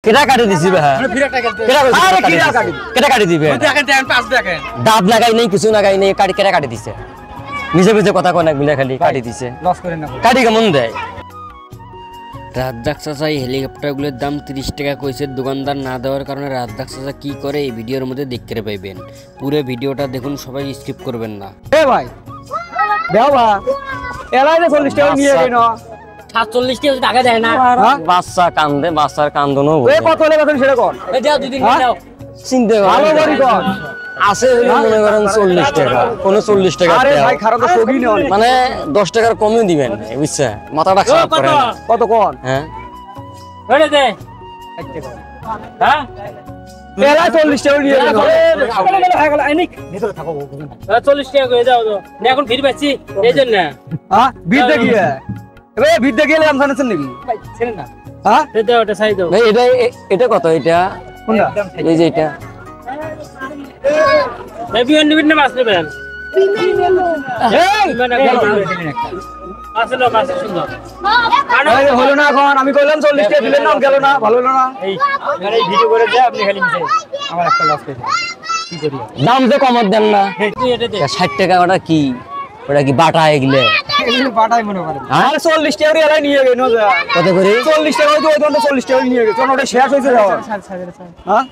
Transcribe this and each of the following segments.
কেটা কাটি দিছি ভাই কেটা কাটি দিবে দাঁত লাগাই নেই কিছু লাগাই নেই কেটা কাটি দিছে নিজে বুঝে কথা কয় না মিলে খালি কাটি দিছে কাটি কেমন দেয় রাজ্জাক চাচা এই হেলিকপ্টারগুলোর দাম 30 টাকা কইছে দোকানদার না দেওয়ার কারণে রাজ্জাক চাচা কি করে এই ভিডিওর মধ্যে দেখতে পাইবেন পুরো ভিডিওটা দেখুন সবাই স্কিপ করবেন না এ ভাই দাও ভাই এলাইনে 40 টাকা নিয়ে গেল 47 টাকা টাকা দেয় না বাচ্চা কান্দে বাচ্চার কান্দনো এ কত লেগে তুমি সেটা কর এই দাও দুই দিন দাও চিন্তা ভালো করি কর আছে মনে করেন 40 টাকা কোন 40 টাকা আরে ভাই খারাপ তো সগি নয় মানে 10 টাকার কমই দিবেন বুঝছে মাথাটা খারাপ করে না কত কোন হ্যাঁ ওরে দে হ্যাঁ এলা 40 টাকা নিয়ে গেল হয়ে গেল আইনিক ভিতরে থাকো 40 টাকা হয়ে যাও তো এখন ফিরে পাচ্ছি এইজন্য হ্যাঁ বিদ্যা কি এ বিদ্যা গেলে আমি জানেন নাকি ভাই ছেড়ে না হ্যাঁ দে দাও ওটা সাই দাও ভাই এটা কত এটা কোনটা এই যে এটা বেবি অন নিবেন না মাছ নেবেন এই মানে আসলে মাছ সুন্দর আরে হলো না এখন আমি কইলাম 40 টাকা দিলেন না গেল না ভালো হলো না এই মানে এই ভিডিও করে যা আপনি খালি মিশে আমার একটা লস হয়েছে কি করি দাম যে কমাত দেন না তুই এটা দে 60 টাকা ওটা কি বাটা এগুলো এগুলো পাটাই মনে করে হ্যাঁ? আরে 40 টাকা এলাই নিয়ে গেল না কত করে 40 টাকা ওই দোকানটা 40 টাকা নিয়ে গেছে ওটা শেষ হইছে যাও হ্যাঁ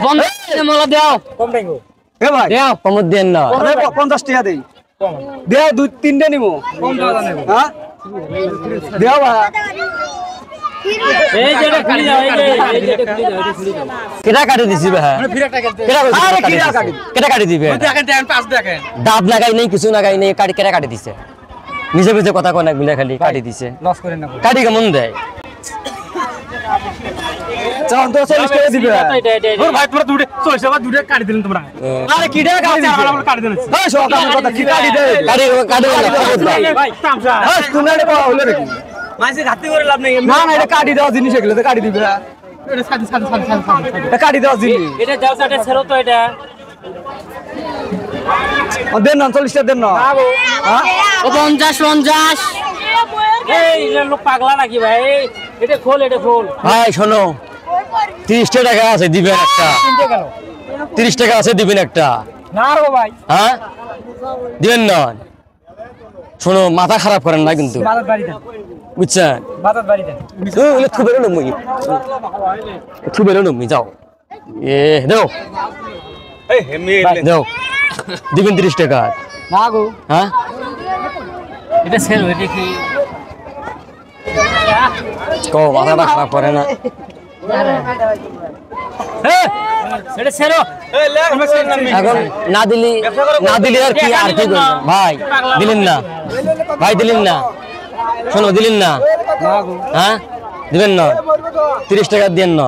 বন্ধ মোলা দাও কম টাইগো এ ভাই দাও কমত দেন না আরে 50 টাকা দেই দেও দুই তিনটা নিমু কম টাকা নেব হ্যাঁ দেও ভাই এই যে এটা খুলি দাও এই যে এটা খুলি দাও এটা খুলি দাও কেটা কাটি দিছি ভাই আরে কিরা কাটি কেটা কাটি দিবে দাঁত লাগাই নেই কিছু লাগাই নেই কেটা কাটি দিছে নিজে বুঝে কথা কয় না মিলে খালি কাটি দিছে লস করেন না কাটি কেমন দেয় চাও তো 40 টাকা দিবে ওর ভাই তোরা দুটো 40 টাকা দুটো কাটি দিলেন তোমরা আরে কি টাকা কাটি দিছে কাটি দিলেন এই সকাল কথা কি কাটি দে কাটি না ভাই তামসা এই তুমি এটা পাওয়া হলো নাকি মাঝে ঘাটতি করে লাভ নেই না না এটা কাটি দেওয়া জিনিস এগুলো তো কাটি দিবে এটা সাদি এটা কাটি দেওয়া জিনিস এটা যাও সাথে ছেড়ো তো এটা দেন না 40 টাকা দেন না হ্যাঁ ও 50 এই লোক পাগলা নাকি ভাই এটা খোল ভাই শোনো 30 টাকা আছে দিবেন একটা কিনতে গেল 30 টাকা আছে দিবেন একটা না রে ভাই হ্যাঁ দিবেন না শোনো মাথা খারাপ করেন না কিন্তু বাজার বাড়ি দেন বুঝছেন বাজার বাড়ি দেন খুব বেরো নমি যাও এ দাও দাও দিবেন 30 টাকা না গো হ্যাঁ এটা সেল হয়ে কি মাথাটা খারাপ করে না এটা সেরো এখন না দিলি আর কি করবেন ভাই দিলেন না শোনো দিলেন না হ্যাঁ দিবেন না 30 টাকা দেন না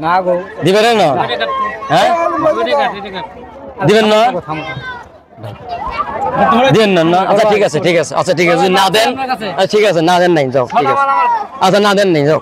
না গো দিবেন না হ্যাঁ দিবেন না দেন না আচ্ছা ঠিক আছে আচ্ছা ঠিক আছে না দেন ঠিক আছে না দেন নাই যাও ঠিক আছে আচ্ছা না দেন নাই যাও